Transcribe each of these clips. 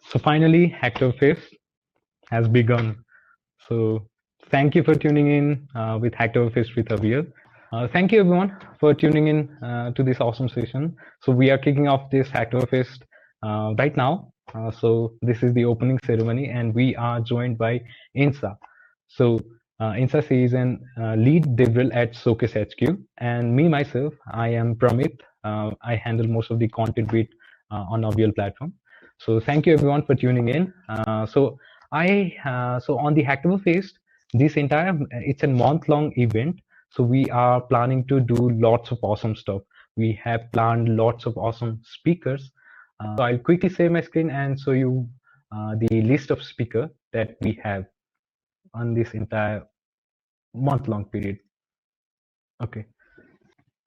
So finally, Hacktoberfest has begun. So thank you for tuning in with Hacktoberfest with Aviyel. Thank you everyone for tuning in to this awesome session. So we are kicking off this Hacktoberfest right now. So this is the opening ceremony, and we are joined by Insa. So Insa is an lead DevRel at Showcase HQ, and me myself, I am Pramit. I handle most of the content bit on Aviyel platform. So thank you everyone for tuning in. So on the Hacktoberfest, this entire it's a month-long event. So we are planning to do lots of awesome stuff. We have planned lots of awesome speakers. So I'll quickly share my screen and show you the list of speaker that we have on this entire month-long period. Okay.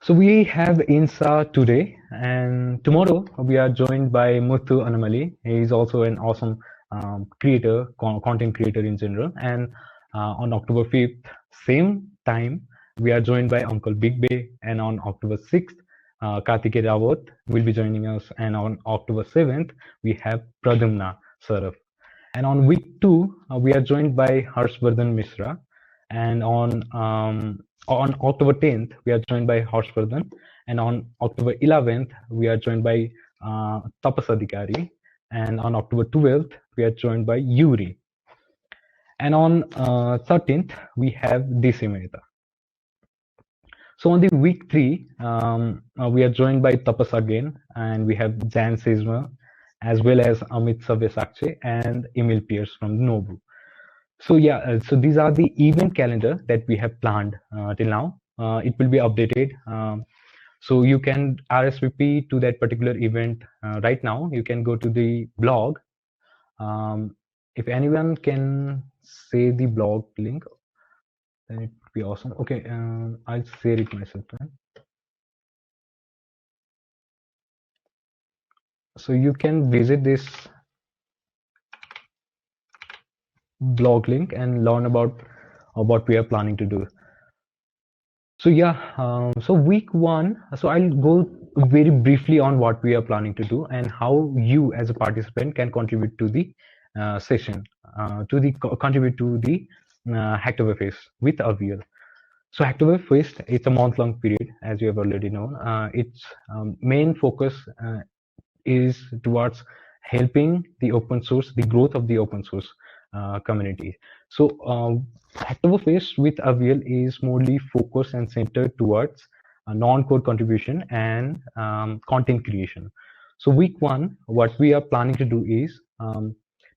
So we have Insa today, and tomorrow we are joined by Muthu Anamali. He is also an awesome creator, content creator in general. And on October 5th, same time, we are joined by Uncle Big Bay. And on October 6th, Kartike Rawat will be joining us. And on October 7th, we have Pradumna Saraf. And on week 2, we are joined by Harshvardhan Mishra. And on October 10th, we are joined by Harshvardhan. And on October 11th, we are joined by Tapas Adhikari. And on October 12th, we are joined by Yuri. And on 13th, we have DC Mehta. So on the week 3, we are joined by Tapas again, and we have Jan Sesma, as well as Amit Sabyasakshe and Emil Pierce from Nobu. So yeah, so these are the event calendar that we have planned till now. It will be updated. So you can RSVP to that particular event right now. You can go to the blog. If anyone can say the blog link, then it would be awesome. Okay, I'll share it myself. Right? So you can visit this blog link and learn about what we are planning to do. So yeah, so week 1, so I'll go very briefly on what we are planning to do and how you as a participant can contribute to the session, contribute to the Hacktoberfest with Aviyel. So Hacktoberfest, it's a month-long period, as you have already known. Its main focus is towards helping the open source, the growth of the open source community. So Hacktoberfest with Aviyel is morely focused and centered towards non-code contribution and content creation. So week 1, what we are planning to do is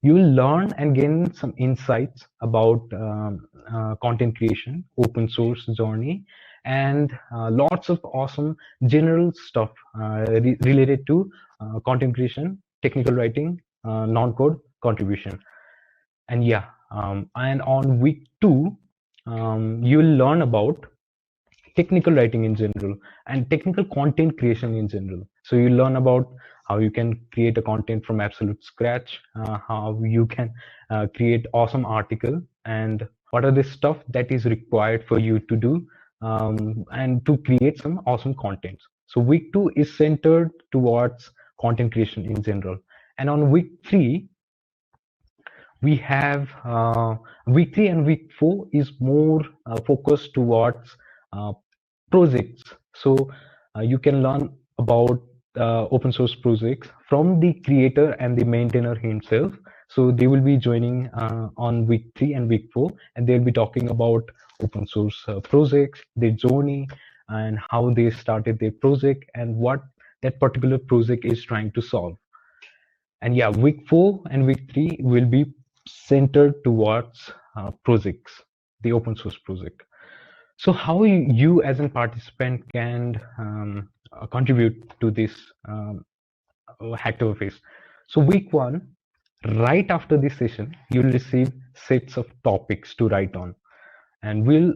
you will learn and gain some insights about content creation, open source journey, and lots of awesome general stuff related to content creation, technical writing, non-code contribution. And yeah, and on week 2, you'll learn about technical writing in general and technical content creation in general. So you learn about how you can create a content from absolute scratch, how you can create awesome article, and what are the stuff that is required for you to do and to create some awesome content. So week 2 is centered towards content creation in general. And on week 3, we have week 3 and week 4 is more focused towards projects. So you can learn about open source projects from the creator and the maintainer himself. So they will be joining on week 3 and week 4, and they'll be talking about open source projects, their journey, and how they started their project and what that particular project is trying to solve. And yeah, week 4 and week 3 will be centered towards projects, the open source project. So how you as a participant can contribute to this Hacktoberfest. So week 1, right after this session, you'll receive sets of topics to write on, and we'll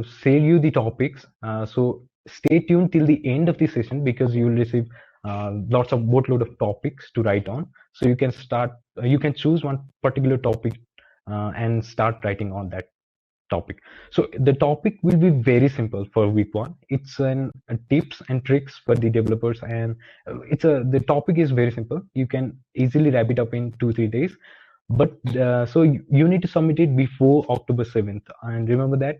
share you the topics. So stay tuned till the end of the session, because you will receive lots of boatload of topics to write on. So you can start, you can choose one particular topic and start writing on that. topic. So the topic will be very simple for week one. It's an tips and tricks for the developers, and the topic is very simple. You can easily wrap it up in 2-3 days. But so you need to submit it before October 7th, and remember that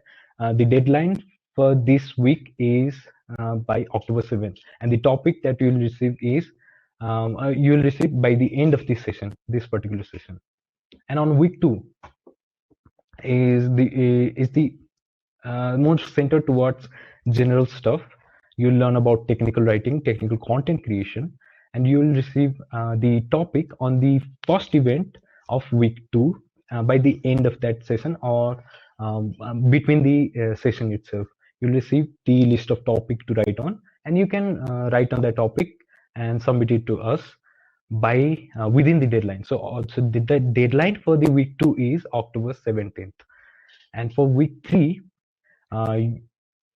the deadline for this week is by October 7th, and the topic that you'll receive is you'll receive by the end of this session, this particular session. And on week two is the more centered towards general stuff. You'll learn about technical writing, technical content creation, and you'll receive the topic on the first event of week two by the end of that session, or between the session itself. You'll receive the list of topic to write on, and you can write on that topic and submit it to us by within the deadline. So also the deadline for the week two is October 17th, and for week three uh,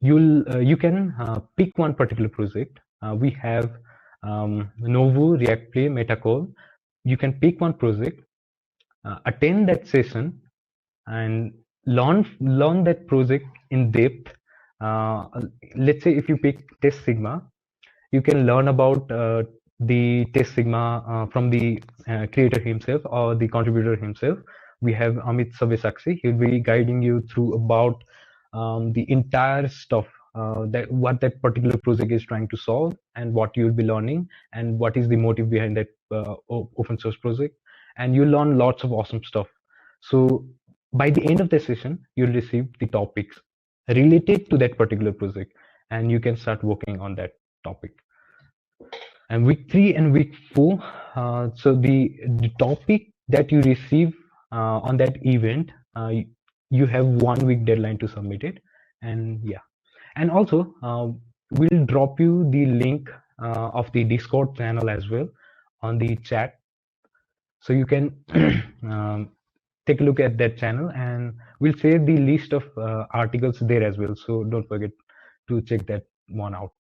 you can pick one particular project. We have Novo, React Play, Metacall. You can pick one project, attend that session, and learn that project in depth. Let's say if you pick Test Sigma, you can learn about the Test Sigma from the creator himself or the contributor himself. We have Amit Sabyasaksi. He'll be guiding you through about the entire stuff, that what that particular project is trying to solve, and what you'll be learning, and what is the motive behind that open source project. And you learn lots of awesome stuff. So by the end of the session, you'll receive the topics related to that particular project, and you can start working on that topic. And week three and week four, so the topic that you receive on that event, you have 1 week deadline to submit it. And yeah, and also we'll drop you the link of the Discord channel as well on the chat, so you can take a look at that channel, and we'll share the list of articles there as well, so don't forget to check that one out.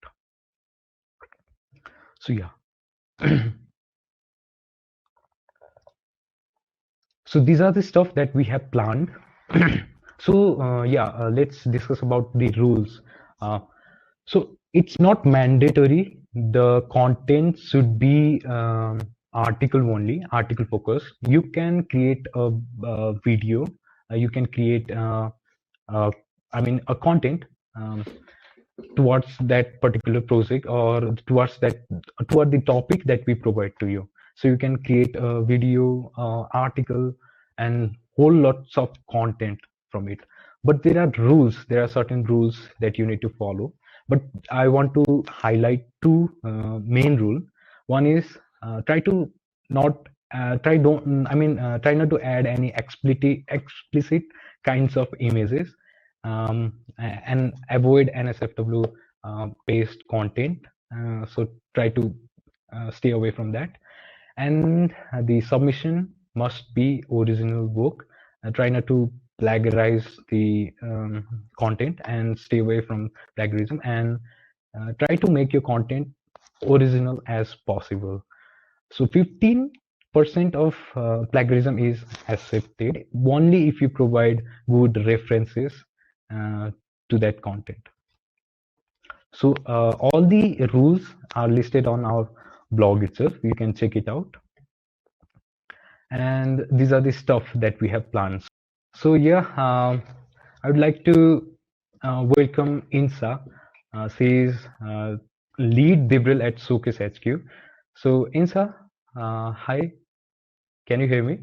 So yeah. So these are the stuff that we have planned. So let's discuss about the rules. So it's not mandatory. The content should be article only, article focus. You can create a video. You can create, a content towards that particular project, or toward the topic that we provide to you. So you can create a video, article, and whole lots of content from it. But there are certain rules that you need to follow. But I want to highlight two main rule. One is try to not try not to add any explicit kinds of images, and avoid NSFW based content. So try to stay away from that. And the submission must be original work. Try not to plagiarize the content, and stay away from plagiarism, and try to make your content original as possible. So 15% of plagiarism is accepted only if you provide good references to that content. So all the rules are listed on our blog itself. You can check it out. And these are the stuff that we have planned. So yeah, I would like to welcome Insa. She is lead Dibril at Showcase HQ. So Insa, hi, can you hear me?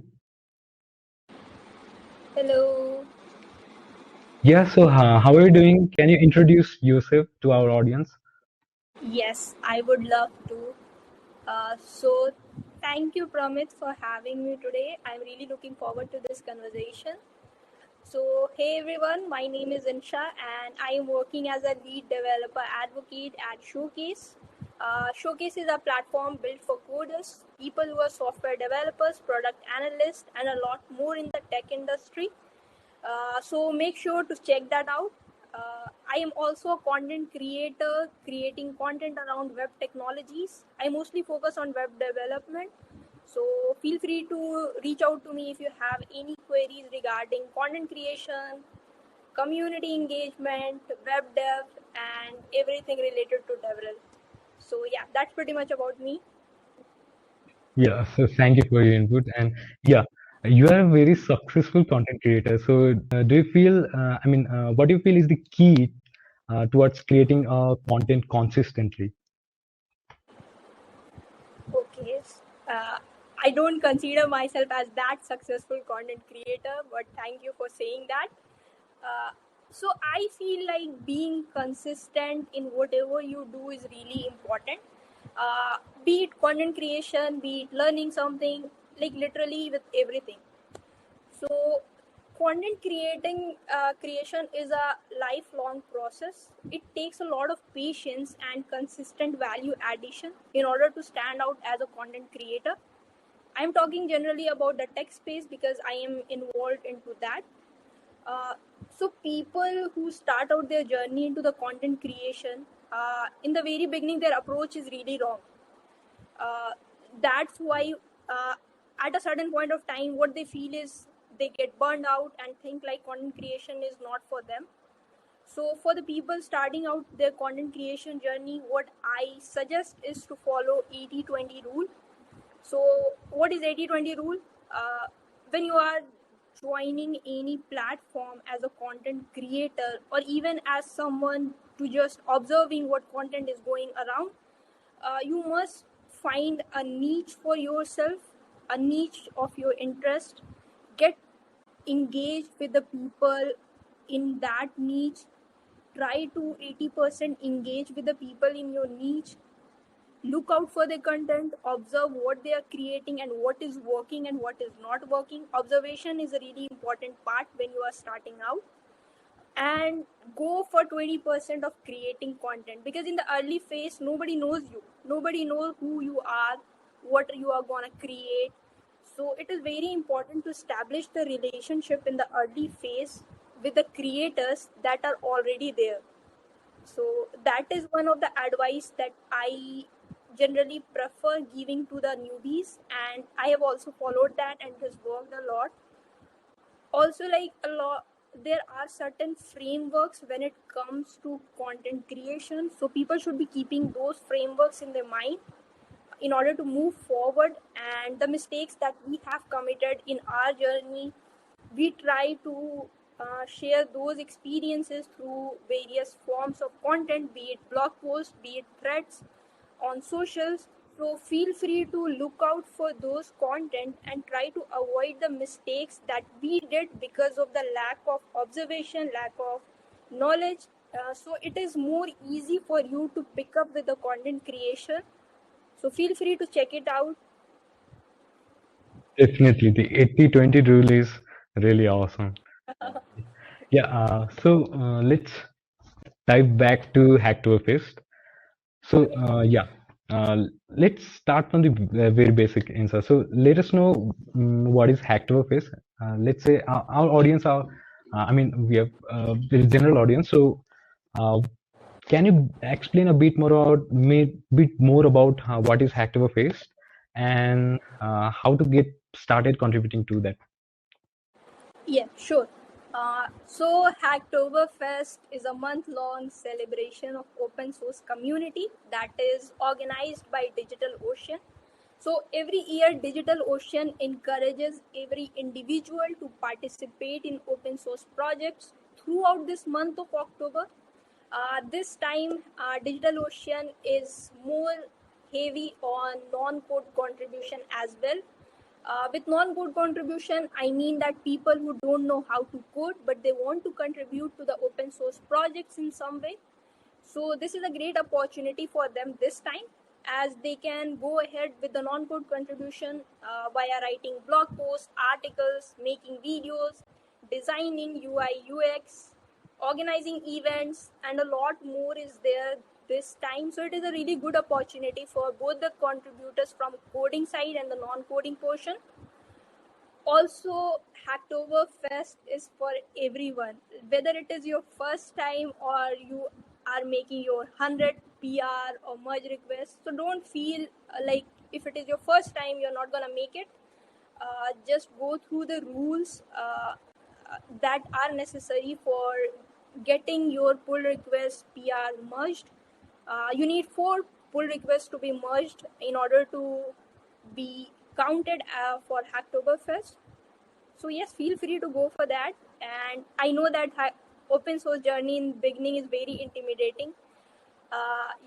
Hello. Yeah, so how are you doing? Can you introduce yourself to our audience? Yes, I would love to. So, thank you, Pramit, for having me today. I'm really looking forward to this conversation. So, hey everyone, my name is Insha, and I am working as a lead developer advocate at Showcase. Showcase is a platform built for coders, people who are software developers, product analysts, and a lot more in the tech industry. So make sure to check that out. I am also a content creator, creating content around web technologies. I mostly focus on web development. So feel free to reach out to me if you have any queries regarding content creation, community engagement, web dev, and everything related to develop. So yeah, that's pretty much about me. Yeah, so thank you for your input. And yeah, you are a very successful content creator. So, do you feel, what do you feel is the key towards creating content consistently? Okay. Uh, I don't consider myself as that successful content creator, but thank you for saying that. Uh, so I feel like being consistent in whatever you do is really important. Be it content creation, be it learning something, like literally with everything. So content creation is a lifelong process. It takes a lot of patience and consistent value addition in order to stand out as a content creator. I'm talking generally about the tech space because I am involved into that. uh, so people who start out their journey into the content creation, in the very beginning their approach is really wrong. uh, that's why uh, at a certain point of time what they feel is they get burned out and think like content creation is not for them. So for the people starting out their content creation journey, what I suggest is to follow 80-20 rule. So what is 80-20 rule? When you are joining any platform as a content creator or even as someone to just observing what content is going around, you must find a niche for yourself, a niche of your interest. Get engaged with the people in that niche. Try to 80% engage with the people in your niche. Look out for the content, observe what they are creating and what is working and what is not working. Observation is a really important part when you are starting out. And go for 20% of creating content, because in the early phase nobody knows you, nobody knows who you are, what you are going to create. So it is very important to establish the relationship in the early phase with the creators that are already there. So that is one of the advice that I generally prefer giving to the newbies, and I have also followed that and it has worked a lot. Also, like a lot, there are certain frameworks when it comes to content creation, so people should be keeping those frameworks in their mind in order to move forward. And the mistakes that we have committed in our journey, we try to share those experiences through various forms of content, be it blog posts, be it threads on socials. So feel free to look out for those content and try to avoid the mistakes that we did because of the lack of observation, lack of knowledge. So it is more easy for you to pick up with the content creation. So feel free to check it out. Definitely, the 80-20 rule is really awesome. Yeah, let's dive back to Hacktoberfest. So, let's start from the very basic answer. So, let us know what is Hacktoberfest. Let's say our audience are, we have a very general audience. So, uh, can you explain a bit more about what is Hacktoberfest and how to get started contributing to that? Yeah, sure. So Hacktoberfest is a month-long celebration of open source community that is organized by DigitalOcean. So every year, DigitalOcean encourages every individual to participate in open source projects throughout this month of October. This time, DigitalOcean is more heavy on non-code contribution as well. With non-code contribution, I mean that people who don't know how to code, but they want to contribute to the open source projects in some way. So this is a great opportunity for them this time, as they can go ahead with the non-code contribution via writing blog posts, articles, making videos, designing UI, UX, organizing events, and a lot more is there this time. So it is a really good opportunity for both the contributors from coding side and the non-coding portion. Also, Hacktoberfest is for everyone, whether it is your first time or you are making your 100 PR or merge request. So don't feel like if it is your first time, you're not gonna make it. Just go through the rules. that are necessary for getting your pull request PR merged. You need 4 pull requests to be merged in order to be counted for Hacktoberfest. So yes, feel free to go for that. And I know that open source journey in beginning is very intimidating.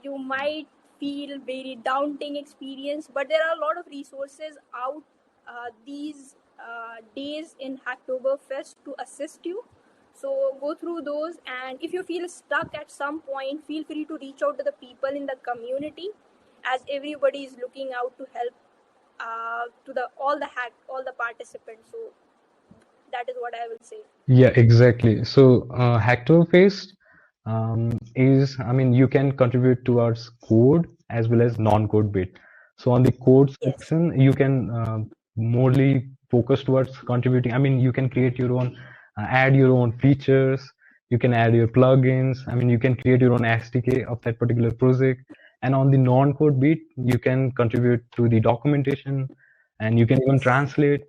You might feel very daunting experience, but there are a lot of resources out these days in Hacktoberfest to assist you. So go through those, and if you feel stuck at some point, feel free to reach out to the people in the community, as everybody is looking out to help to the all the participants. So that is what I will say. Yeah, exactly. So, Hacktoberfest is, I mean, you can contribute towards code as well as non-code bit. So, on the code Yes. section, you can morely focus towards contributing. I mean, you can create your own, add your own features. You can add your plugins. I mean, you can create your own SDK of that particular project. And on the non-code bit, you can contribute to the documentation, and you can even translate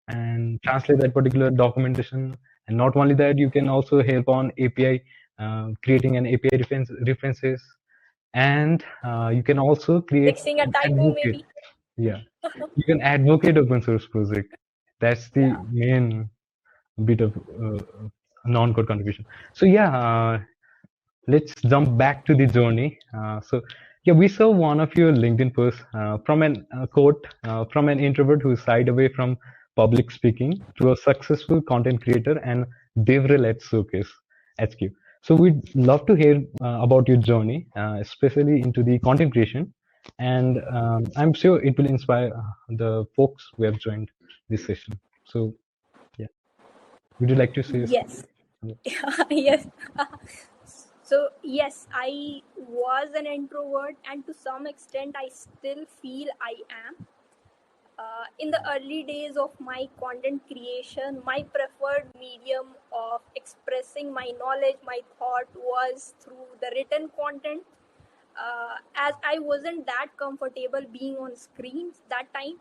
that particular documentation. And not only that, you can also help on API, creating an API references, and you can also create Fixing a an typo advocate. maybe. Yeah, you can advocate open source project. That's the Yeah. main bit of non-code contribution. So yeah, let's jump back to the journey. So yeah, we saw one of your LinkedIn posts from an quote from an introvert who shied away from public speaking to a successful content creator and DevRel at Showcase HQ. So we'd love to hear about your journey, especially into the content creation, and I'm sure it will inspire the folks who have joined this session. So yeah, would you like to say Yes. something? Yes. So yes, I was an introvert, and to some extent, I still feel I am. In the early days of my content creation, my preferred medium of expressing my knowledge, my thought was through the written content. As I wasn't that comfortable being on screens that time,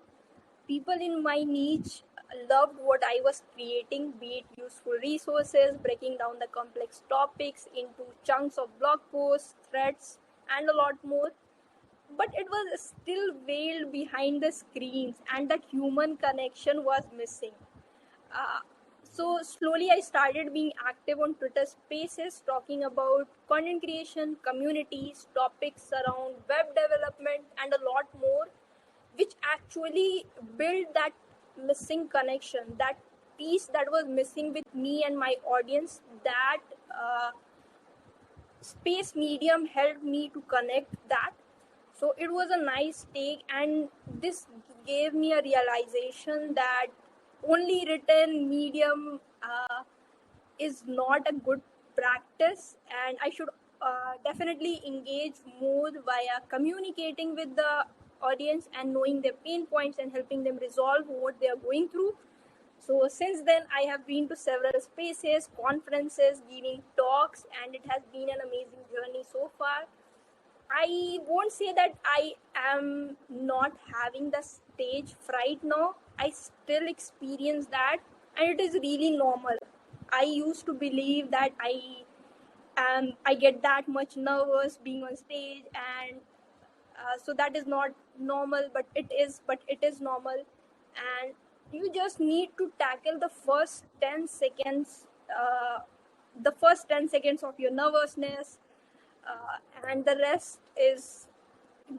people in my niche loved what I was creating, be it useful resources, breaking down the complex topics into chunks of blog posts, threads, and a lot more. But it was still veiled behind the screens, and that human connection was missing. Uh, so slowly I started being active on Twitter spaces, talking about content creation, communities, topics around web development, and a lot more, which actually built that missing connection, that piece that was missing with me and my audience. That space medium helped me to connect that. So it was a nice take, and this gave me a realization that only written medium is not a good practice, and I should definitely engage more via communicating with the audience and knowing their pain points and helping them resolve what they are going through. So since then, I have been to several spaces, conferences, giving talks, and it has been an amazing journey so far. I won't say that I am not having the stage fright now. I still experience that, and it is really normal. I used to believe that I get that much nervous being on stage, and so that is not normal, but it is. But it is normal, and you just need to tackle the first 10 seconds. The first 10 seconds of your nervousness, and the rest is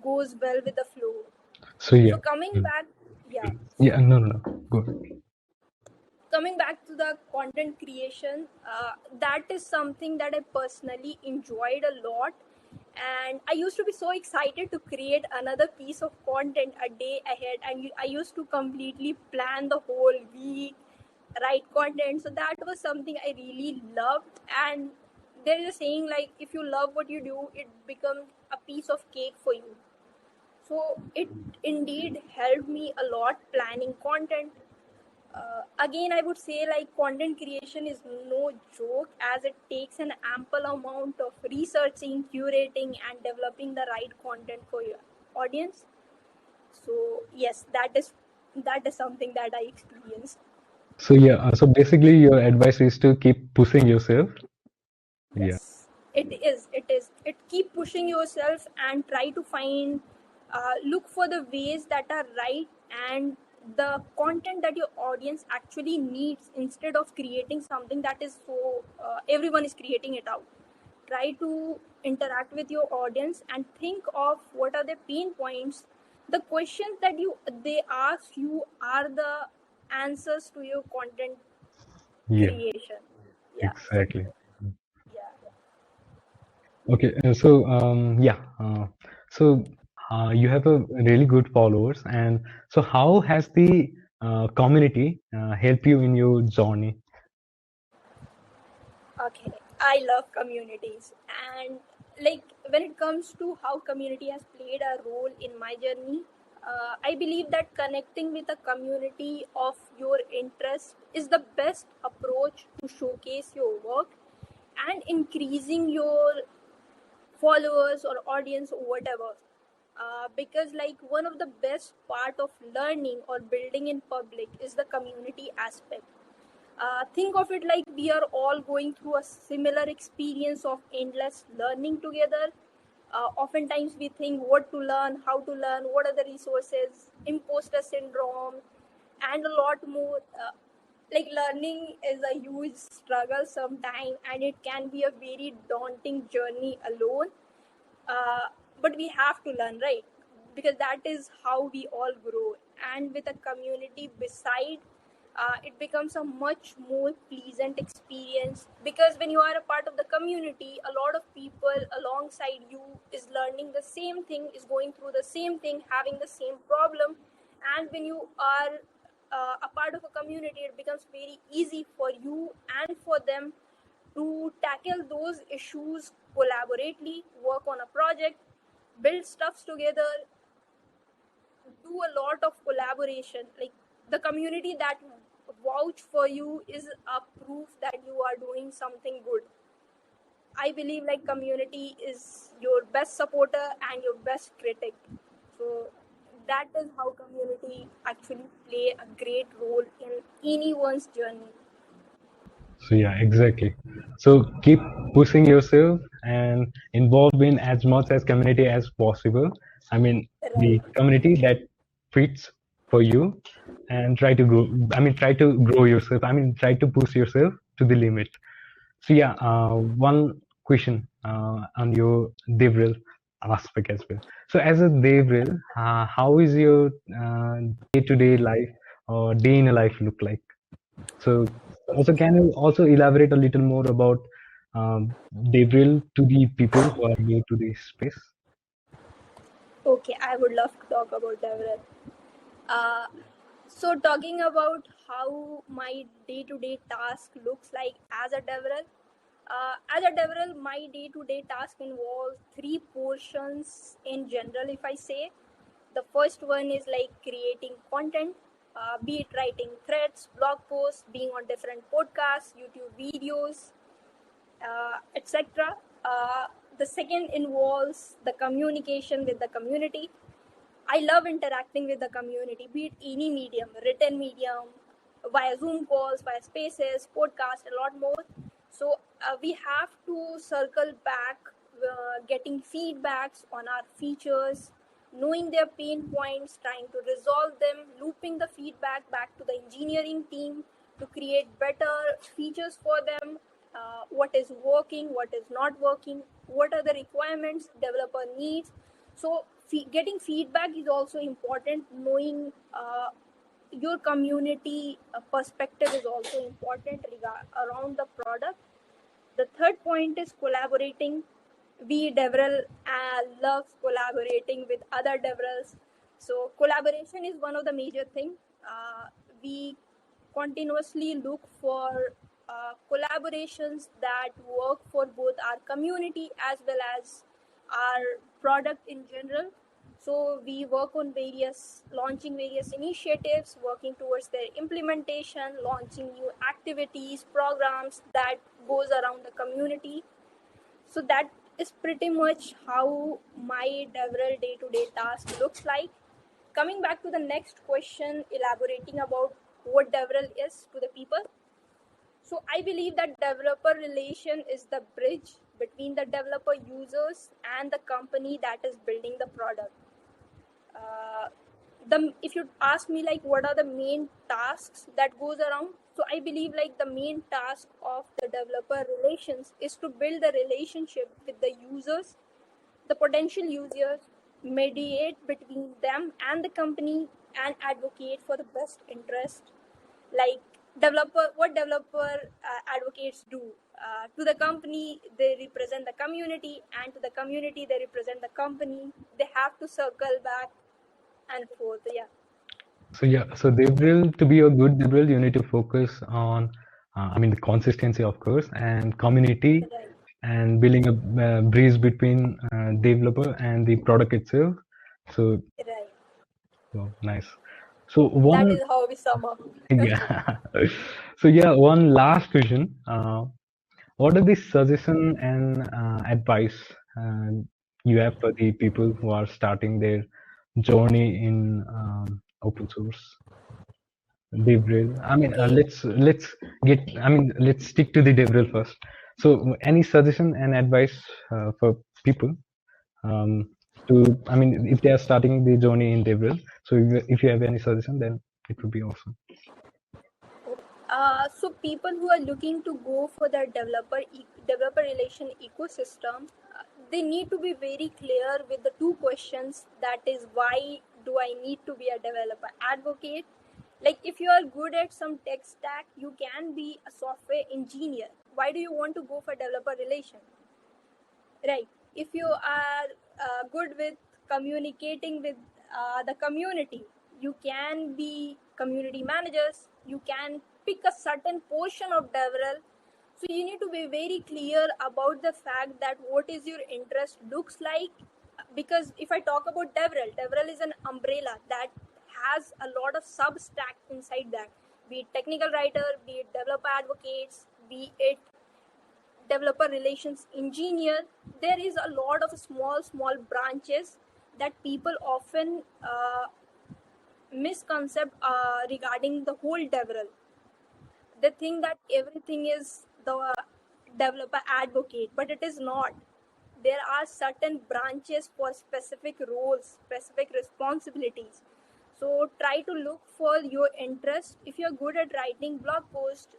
goes well with the flow. So So yeah. coming Mm. back, yeah. Yeah, no, no, no. Go ahead. Coming back to the content creation, that is something that I personally enjoyed a lot. And I used to be so excited to create another piece of content a day ahead. And I used to completely plan the whole week, write content. So that was something I really loved. And there is a saying like, if you love what you do, it becomes a piece of cake for you. So it indeed helped me a lot planning content. Again, I would say like content creation is no joke, as it takes an ample amount of researching, curating, and developing the right content for your audience. So yes, that is something that I experienced. So yeah, so basically your advice is to keep pushing yourself. Yeah. Yes, it is. It is. It keep pushing yourself and try to find, look for the ways that are right and the content that your audience actually needs instead of creating something that is so everyone is creating it out. Try to interact with your audience and think of what are the pain points. The questions that they ask you are the answers to your content Yeah, creation. Yeah. So exactly. yeah. Okay, so you have a really good followers, and so how has the community helped you in your journey? Okay, I love communities, and like when it comes to how community has played a role in my journey, I believe that connecting with a community of your interest is the best approach to showcase your work and increasing your followers or audience or whatever. Because like one of the best part of learning or building in public is the community aspect. Think of it like we are all going through a similar experience of endless learning together. Oftentimes we think what to learn, how to learn, what are the resources, imposter syndrome, and a lot more. Like learning is a huge struggle sometimes, and it can be a very daunting journey alone. uh, but we have to learn, right? Because that is how we all grow. And with a community beside, it becomes a much more pleasant experience, because when you are a part of the community, a lot of people alongside you is learning the same thing, is going through the same thing, having the same problem. And when you are a part of a community, it becomes very easy for you and for them to tackle those issues collaboratively, work on a project, build stuffs together, do a lot of collaboration. Like the community that vouch for you is a proof that you are doing something good. I believe like community is your best supporter and your best critic. So that is how community actually play a great role in anyone's journey. So yeah, exactly. So keep pushing yourself and involve in as much as community as possible. I mean, Right. the community that fits for you, and try to grow. I mean, try to grow yourself. I mean, try to push yourself to the limit. So yeah, one question on your DevRel aspect as well. So as a DevRel, how is your day-to-day life or day in a life look like? So also, can you also elaborate a little more about DevRel to the people who are new to this space? Okay, I would love to talk about Devrel. Uh, so talking about how my day-to-day task looks like as a Devrel. My day-to-day task involves three portions in general. If I say, the first one is like creating content, be it writing threads, blog posts, being on different podcasts, YouTube videos, etc. The second involves the communication with the community. I love interacting with the community, be it any medium, written medium, via Zoom calls, via spaces, podcast, a lot more. So we have to circle back, getting feedbacks on our features, knowing their pain points, trying to resolve them, looping the feedback back to the engineering team to create better features for them. What is working, what is not working, what are the requirements developer needs. So getting feedback is also important. Knowing your community perspective is also important around the product. The third point is collaborating. We Devrel loves collaborating with other Devrels. So collaboration is one of the major thing. We continuously look for collaborations that work for both our community as well as our product in general. So we work on launching various initiatives, working towards their implementation, launching new activities, programs that goes around the community. So that is pretty much how my Devrel day-to-day task looks like. Coming back to the next question, elaborating about what DevRel is to the people. So I believe that developer relation is the bridge between the developer users and the company that is building the product. Uh, if you ask me like what are the main tasks that goes around, so I believe like the main task of the developer relations is to build the relationship with the users, the potential users, mediate between them and the company, and advocate for the best interest. Like what developer advocates do, to the company they represent the community, and to the community they represent the company. They have to circle back and forth. Yeah. So yeah, so DevRel, to be a good DevRel, you need to focus on, the consistency, of course, and community, Right. and building a bridge between developer and the product itself. So, Right. so nice. So That one, is how we sum up. yeah. So yeah, one last question. What are the suggestion and advice you have for the people who are starting their journey in open source? DevRel. Okay. Let's stick to the DevRel first. So, any suggestion and advice for people um, if they are starting the journey in DevRel? So, if you have any suggestion, then it would be awesome. So people who are looking to go for the developer relation ecosystem, they need to be very clear with the two questions. That is, why do I need to be a developer advocate? Like if you are good at some tech stack, you can be a software engineer. Why do you want to go for developer relation? Right. If you are good with communicating with the community, you can be community managers. You can pick a certain portion of DevRel. So you need to be very clear about the fact that what is your interest looks like. Because if I talk about DevRel is an umbrella that has a lot of sub stack inside that. Be it technical writer, be it developer advocates, be it developer relations engineer. There is a lot of small branches that people often misconcept regarding the whole DevRel. They think that everything is the developer advocate, but it is not. There are certain branches for specific roles, specific responsibilities. So try to look for your interest. If you're good at writing blog posts,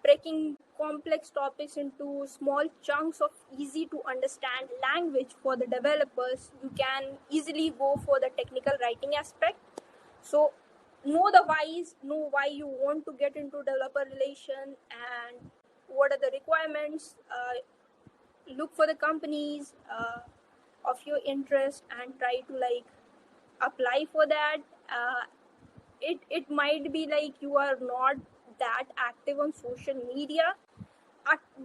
breaking complex topics into small chunks of easy to understand language for the developers, you can easily go for the technical writing aspect. So know the whys, know why you want to get into developer relation and what are the requirements. Look for the companies of your interest and try to like apply for that. uh, it might be like you are not that active on social media.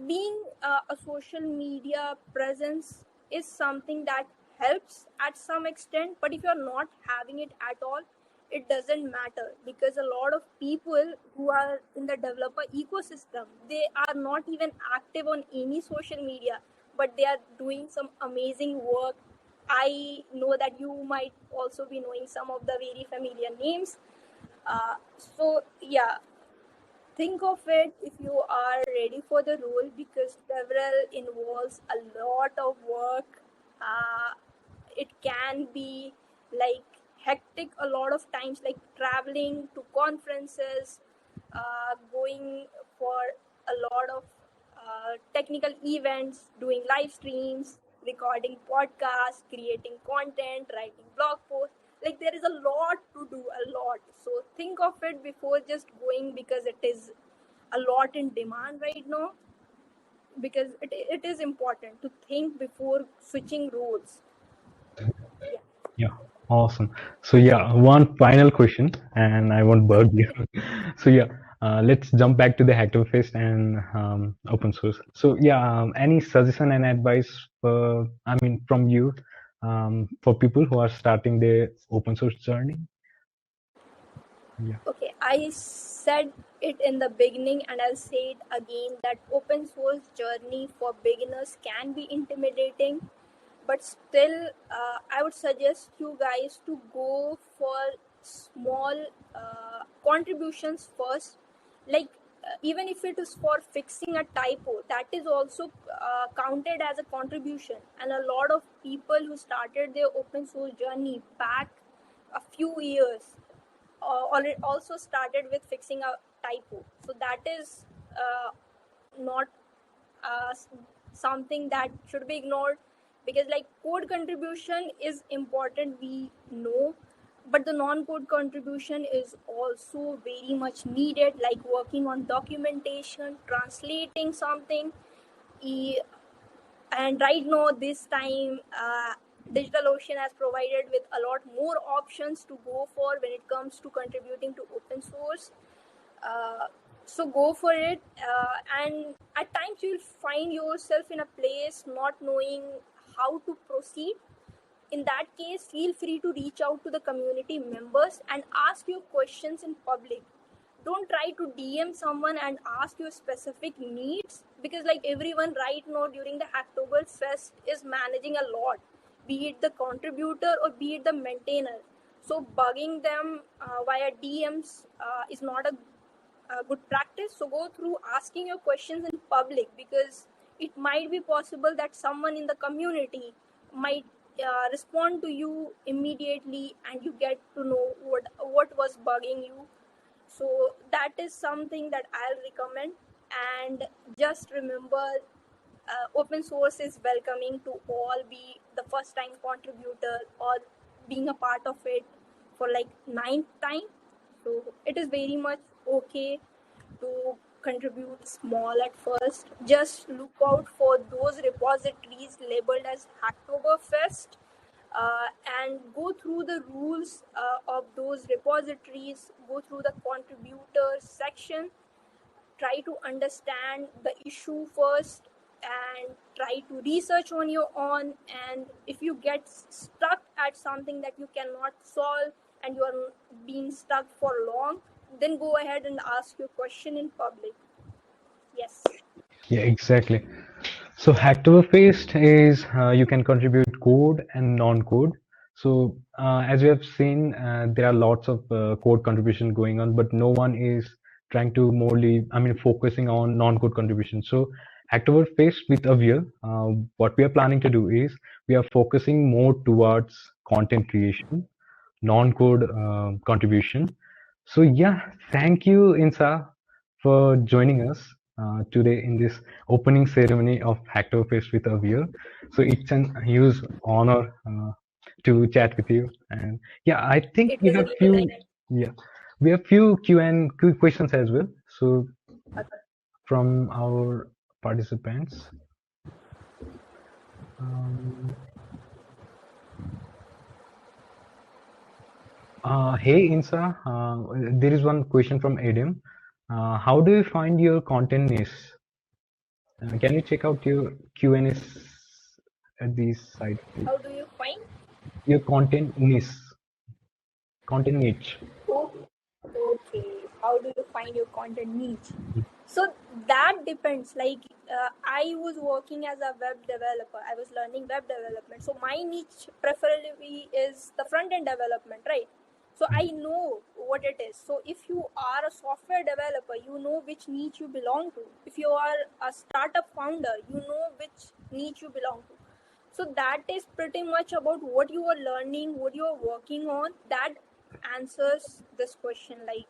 Being a social media presence is something that helps at some extent, but if you're not having it at all, it doesn't matter, because a lot of people who are in the developer ecosystem, they are not even active on any social media, but they are doing some amazing work. I know that you might also be knowing some of the very familiar names. So yeah, think of it if you are ready for the role, because several involves a lot of work. uh, it can be like hectic a lot of times, like traveling to conferences, going for a lot of technical events, doing live streams, recording podcasts, creating content, writing blog posts. Like there is a lot to do, a lot. So think of it before just going, because it is a lot in demand right now. Because it is important to think before switching roles. Yeah. Yeah, awesome. So yeah, one final question, and I won't bug you. So yeah, let's jump back to the Hacktoberfest and open source. So yeah, any suggestion and advice from you for people who are starting their open source journey? Yeah. Okay, I said it in the beginning and I'll say it again, that open source journey for beginners can be intimidating, but still I would suggest you guys to go for small contributions first, like even if it is for fixing a typo, that is also counted as a contribution. And a lot of people who started their open source journey back a few years already also started with fixing a typo. So that is not uh, something that should be ignored, because like code contribution is important, we know, but the non-code contribution is also very much needed, like working on documentation, translating something. E- and right now this time DigitalOcean has provided with a lot more options to go for when it comes to contributing to open source. uh, so go for it, and at times you'll find yourself in a place not knowing how to proceed. In that case, feel free to reach out to the community members and ask your questions in public. Don't try to DM someone and ask your specific needs, because like everyone right now during the Hacktoberfest is managing a lot, be it the contributor or be it the maintainer. So bugging them via DMs is not a good practice. So go through asking your questions in public, because it might be possible that someone in the community might respond to you immediately, and you get to know what was bugging you. So that is something that I'll recommend. And just remember, open source is welcoming to all, be the first time contributor or being a part of it for like ninth time. So it is very much okay to contribute small at first. Just look out for those repositories labeled as Hacktoberfest, and go through the rules of those repositories, go through the contributors section, try to understand the issue first, and try to research on your own. And if you get stuck at something that you cannot solve and you are being stuck for long, then go ahead and ask your question in public. Yes. Yeah, exactly. So Hacktoberfest is you can contribute code and non-code. So as we have seen, there are lots of code contribution going on, but no one is trying to focusing on non-code contribution. So Hacktoberfest with Aviyel, what we are planning to do is we are focusing more towards content creation, non-code contribution. So yeah, thank you, Insa, for joining us today in this opening ceremony of Hacktoberfest with Aviyel. So it's an huge honor to chat with you. And yeah, I think It we is have really few nice. yeah we have few Q questions as well. So from our participants. Um, Hey Insa, there is one question from Adam. How do you find your content niche? Can you check out your Q&As at this site, please? How do you find? Your content niche. Oh, okay. How do you find your content niche? So that depends. Like I was working as a web developer. I was learning web development. So my niche preferably is the front end development, right? So I know what it is. So if you are a software developer, you know which niche you belong to. If you are a startup founder, you know which niche you belong to. So that is pretty much about what you are learning, what you are working on. That answers this question. Like,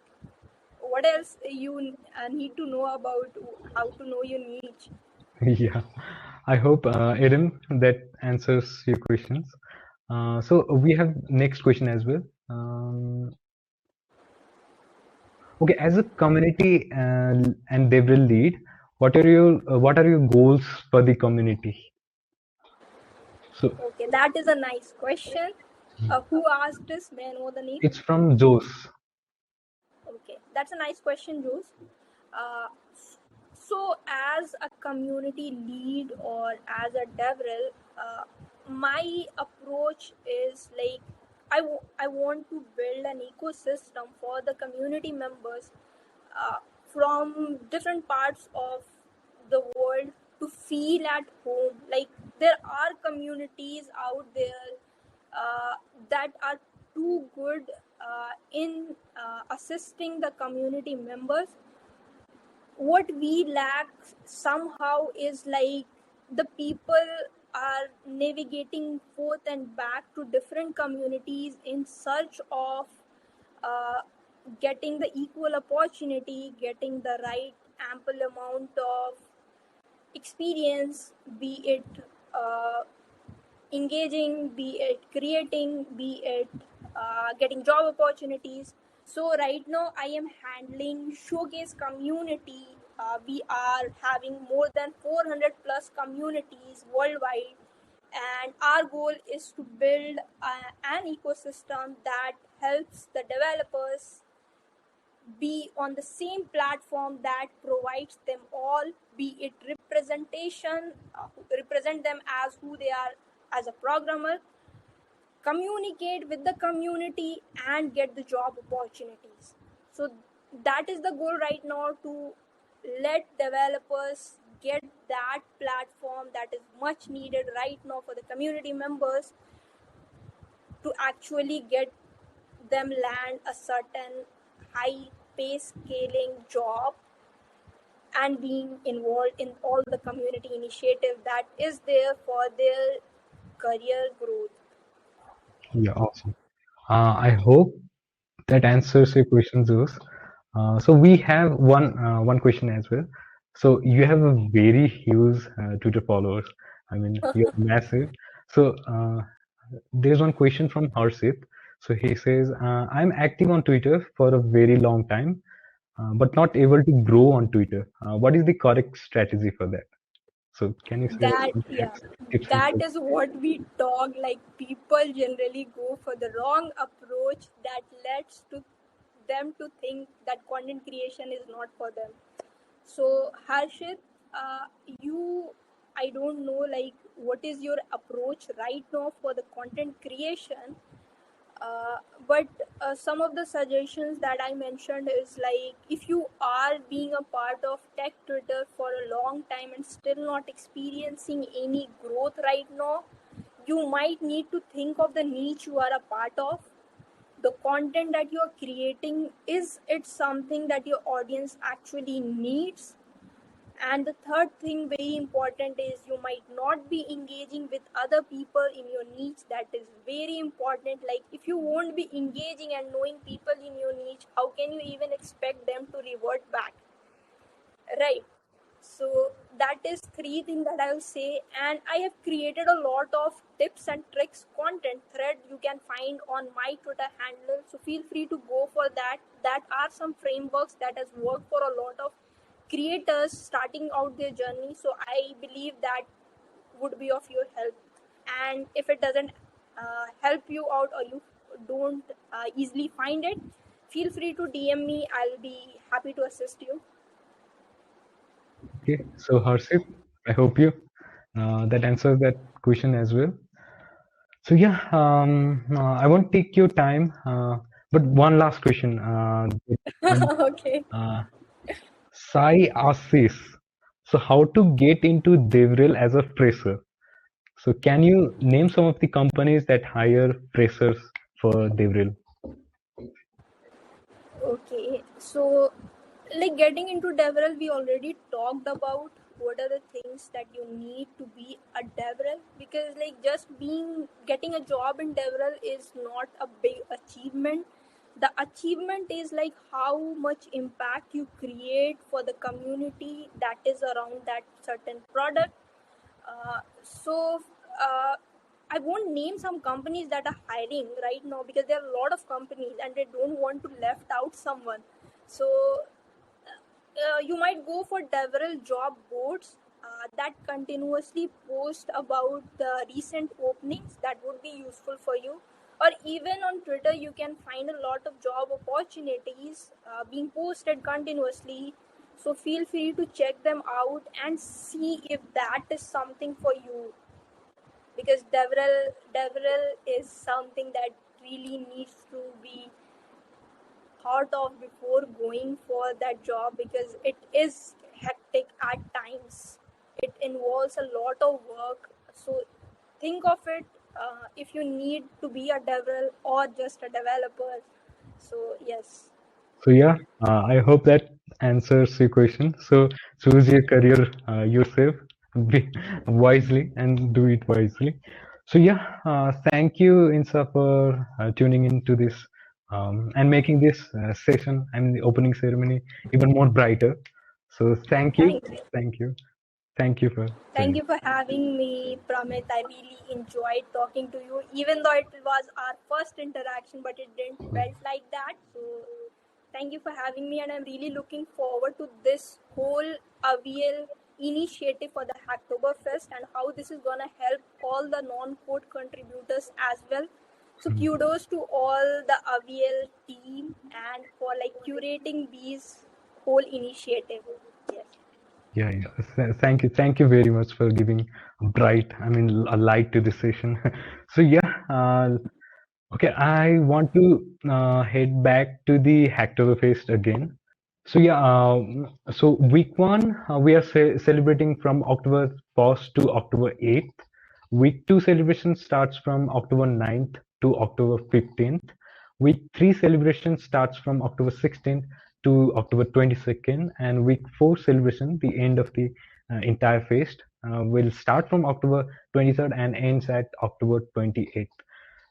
what else you need to know about how to know your niche? Yeah, I hope Adam that answers your questions. So we have next question as well. Okay, as a community and Devrel lead, what are your goals for the community? So Okay, that is a nice question. Who asked this? May I know the name? it's from Jose. Okay, that's a nice question, Jules. Uh, so, as a community lead or as a DevRel, my approach is like I want to build an ecosystem for the community members from different parts of the world to feel at home. Like there are communities out there that are too good in assisting the community members. What we lack somehow is like the people are navigating forth and back to different communities in search of uh, getting the equal opportunity, getting the right ample amount of experience, be it uh, engaging, be it creating, be it getting job opportunities. So right now I am handling showcase community. We are having more than 400 plus communities worldwide, and our goal is to build an ecosystem that helps the developers be on the same platform that provides them all, be it representation, represent them as who they are as a programmer, communicate with the community, and get the job opportunities. So that is the goal right now, to let developers get that platform that is much needed right now for the community members to actually get them land a certain high pay scaling job and being involved in all the community initiative that is there for their career growth. Yeah, awesome. I hope that answers your question, Zeus. So we have one question as well. So you have a very huge Twitter followers. I mean, you're massive. So there's one question from Harshit. So he says, "I'm active on Twitter for a very long time, but not able to grow on Twitter. What is the correct strategy for that?" So can you share That, some yeah, tips and that tricks? is what we talk, like people generally go for the wrong approach that leads to them to think that content creation is not for them. So Harshit, you, I don't know, like what is your approach right now for the content creation, uh, but some of the suggestions that I mentioned is like, if you are being a part of tech Twitter for a long time and still not experiencing any growth right now, you might need to think of the niche you are a part of. The content that you are creating, is it something that your audience actually needs? And the third thing, very important, is you might not be engaging with other people in your niche. That is very important. Like, if you won't be engaging and knowing people in your niche, how can you even expect them to revert back? Right. So that is three things that I will say. And I have created a lot of tips and tricks content thread you can find on my Twitter handle. So feel free to go for that. That are some frameworks that has worked for a lot of creators starting out their journey. So I believe that would be of your help. And if it doesn't help you out, or you don't easily find it, feel free to DM me. I'll be happy to assist you. Okay, so Harshit, I hope you that answers that question as well. So yeah, I won't take your time, but one last question. From Okay. uh, Sai asks, so how to get into DevRel as a fresher? So can you name some of the companies that hire freshers for DevRel? Okay, so like getting into DevRel, we already talked about what are the things that you need to be a DevRel, because like just being getting a job in DevRel is not a big achievement. The achievement is like how much impact you create for the community that is around that certain product. So I won't name some companies that are hiring right now, because there are a lot of companies and they don't want to left out someone. So you might go for several job boards that continuously post about the recent openings that would be useful for you. Or even on Twitter, you can find a lot of job opportunities being posted continuously. So feel free to check them out and see if that is something for you, because DevRel is something that really needs to be thought of before going for that job, because it is hectic at times. It involves a lot of work. So think of it if you need to be a devil or just a developer. So yes. So yeah, I hope that answers your question. So choose your career yourself, be wisely, and do it wisely. So yeah, thank you, Insa, for tuning into this and making this session, I mean the opening ceremony, even more brighter. So Thank you. thank you for Thank tuning. you for having me, Pramit. I really enjoyed talking to you, even though it was our first interaction, but it didn't felt like that. So, thank you for having me, and I'm really looking forward to this whole Aviyel initiative for the Hacktoberfest and how this is gonna help all the non-code contributors as well. So, kudos to all the Aviyel team and for like curating these whole initiative. Yes. Yeah, yeah. Thank you very much for giving a light to this session. So yeah, okay, I want to head back to the Hacktoberfest again. So yeah, so week one we are celebrating from October 1st to October 8th. Week two celebration starts from October 9th to October 15th. Week three celebration starts from October 16th to October 22nd, and week four celebration, the end of the entire feast, will start from October 23rd and ends at October 28th.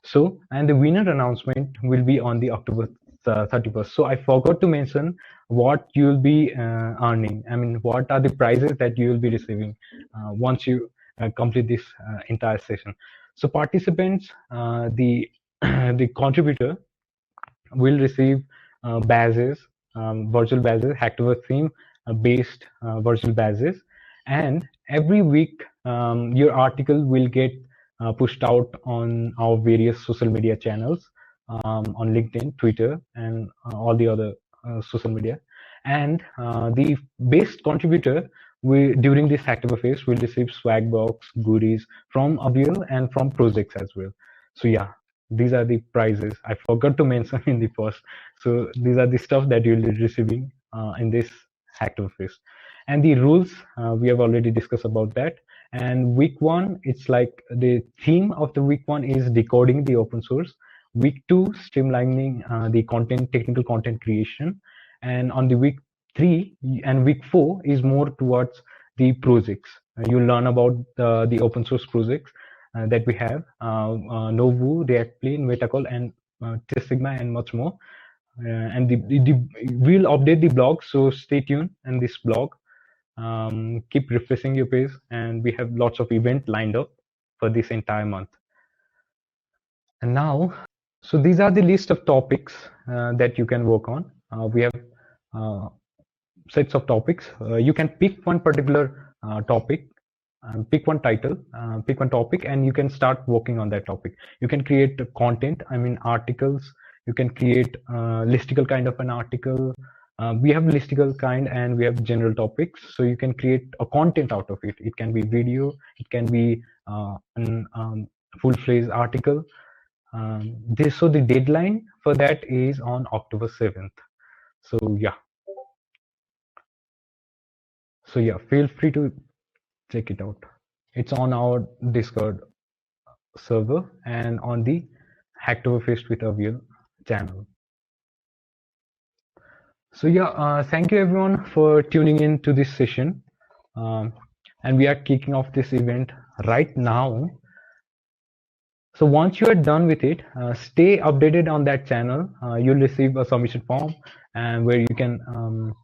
So, and the winner announcement will be on the October 31st. So I forgot to mention what you will be earning. I mean, what are the prizes that you will be receiving once you complete this entire session. So participants, the the contributor will receive badges, virtual badges, Hacktober theme based virtual badges, and every week your article will get pushed out on our various social media channels, on LinkedIn, Twitter, and all the other social media. And the best contributor during this Hacktober phase will receive swag box, goodies from Aviyel and from projects as well. So yeah, these are the prizes I forgot to mention in the first. So these are the stuff that you'll be receiving in this Hacktoberfest. And the rules, we have already discussed about that. And week one, it's like the theme of the week one is decoding the open source. Week two, streamlining the content, technical content creation. And on the week three and week four is more towards the projects. You learn about the open source projects that we have, Novu, React Plane, Metacol, and Test Sigma, and much more. And we'll update the blog, so stay tuned in this blog. Keep refreshing your page, and we have lots of events lined up for this entire month. And now, so these are the list of topics that you can work on. We have sets of topics. You can pick one particular topic, pick one title, pick one topic, and you can start working on that topic. You can create content, I mean articles. You can create listicle kind of an article. We have listicle kind and we have general topics. So you can create a content out of it. It can be video, it can be an full-fledged article. So the deadline for that is on October 7th. So yeah. So yeah, feel free to check it out. It's on our Discord server and on the Hacktoberfest with Aviyel channel. So yeah, thank you everyone for tuning in to this session. And we are kicking off this event right now. So once you are done with it, stay updated on that channel. You'll receive a submission form and where you can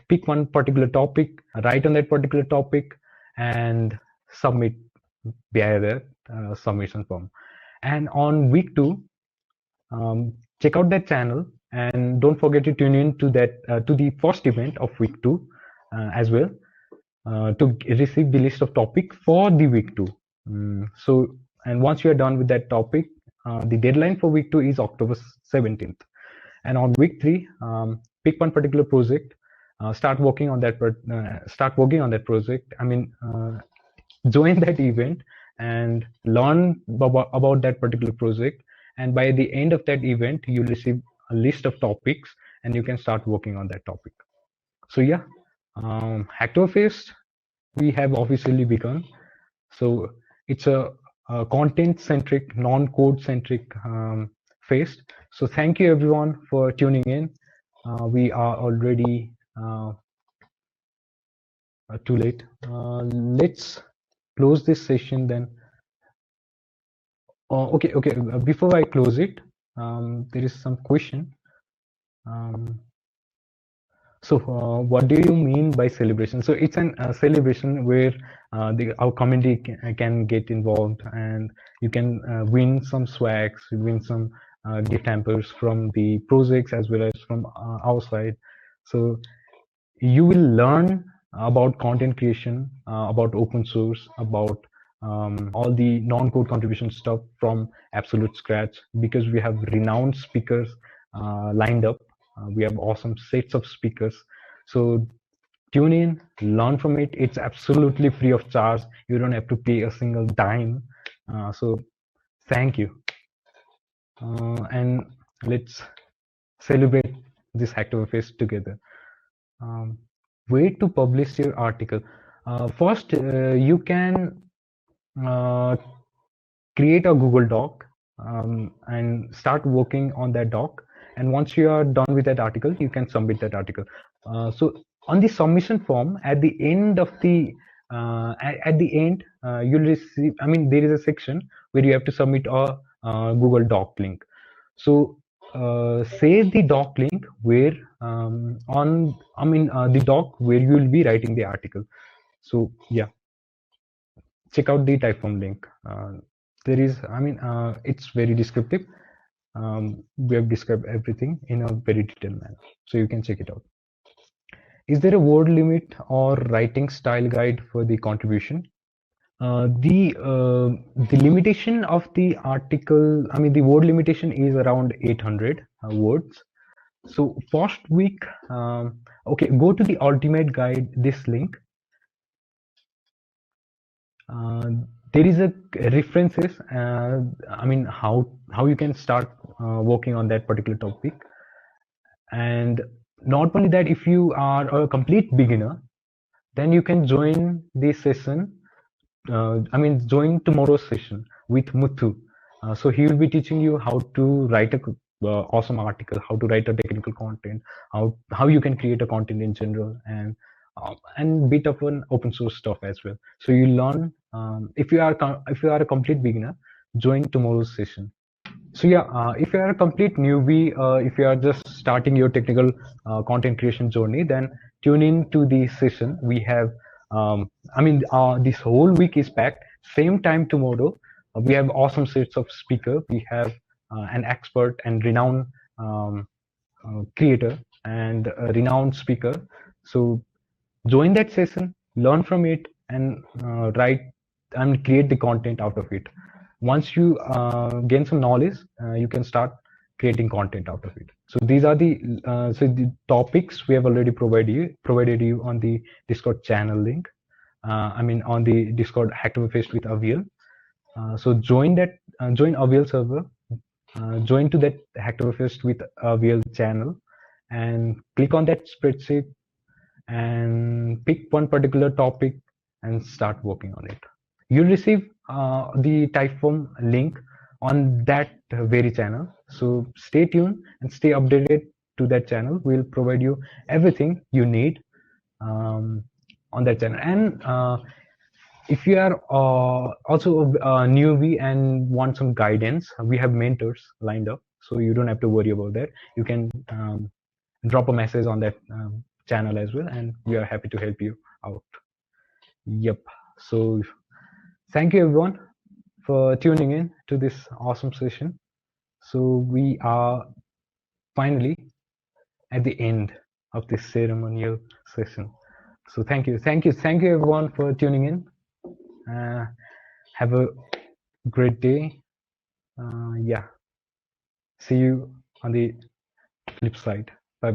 pick one particular topic, write on that particular topic, and submit via the submission form. And on week two, check out that channel and don't forget to tune in to that to the first event of week two as well to receive the list of topic for the week two. So, and once you are done with that topic, the deadline for week two is October 17th. And on week three, pick one particular project, start working on that. Start working on that project. I mean, join that event and learn about that particular project. And by the end of that event, you'll receive a list of topics, and you can start working on that topic. So yeah, Hacktoberfest we have officially begun. So it's a content-centric, non-code-centric fest. So thank you everyone for tuning in. We are already too late. Let's close this session then. Okay. Before I close it, there is some question. Um, what do you mean by celebration? So it's an celebration where our community can get involved, and you can win some swags, win some gift hampers from the projects as well as from our side. So you will learn about content creation, about open source, about all the non-code contribution stuff from absolute scratch, because we have renowned speakers lined up. We have awesome sets of speakers. So tune in, learn from it. It's absolutely free of charge. You don't have to pay a single dime. So thank you. And let's celebrate this Hacktoberfest together. Um, Way to publish your article. First, you can uh, create a Google Doc and start working on that doc. And once you are done with that article, you can submit that article. So on the submission form, at the end of the at the end, you'll receive. I mean, there is a section where you have to submit a Google Doc link. So save the doc link where the doc where you will be writing the article. So yeah, check out the Typeform link. There is, it's very descriptive. We have described everything in a very detailed manner, so you can check it out. Is there a word limit or writing style guide for the contribution? The limitation of the article, the word limitation is around 800 words. So first week, okay, go to the ultimate guide, this link. There is a references, how you can start working on that particular topic. And not only that, if you are a complete beginner, then you can join this session. Join tomorrow's session with Muthu. So he will be teaching you how to write a awesome article, how to write a technical content, how you can create a content in general, and bit of an open source stuff as well. So you learn. If you are a complete beginner, join tomorrow's session. So yeah, if you are a complete newbie, if you are just starting your technical content creation journey, then tune in to the session. We have, this whole week is packed. Same time tomorrow, we have awesome sets of speaker. We have an expert and renowned creator and a renowned speaker. So join that session, learn from it, and write and create the content out of it. Once you gain some knowledge, you can start creating content out of it. So these are the topics we have already provided you on the Discord channel link. On the Discord Hacktoberfest with Aviyel. So join Aviyel server, join to that Hacktoberfest with Aviyel channel, and click on that spreadsheet and pick one particular topic and start working on it. You'll receive the Typeform link on that very channel. So stay tuned and stay updated to that channel. We'll provide you everything you need on that channel. And if you are also a newbie and want some guidance, we have mentors lined up, so you don't have to worry about that. You can drop a message on that channel as well, and we are happy to help you out. Yep. So thank you everyone for tuning in to this awesome session. So we are finally at the end of this ceremonial session. So thank you everyone for tuning in. Have a great day. Yeah. See you on the flip side. Bye.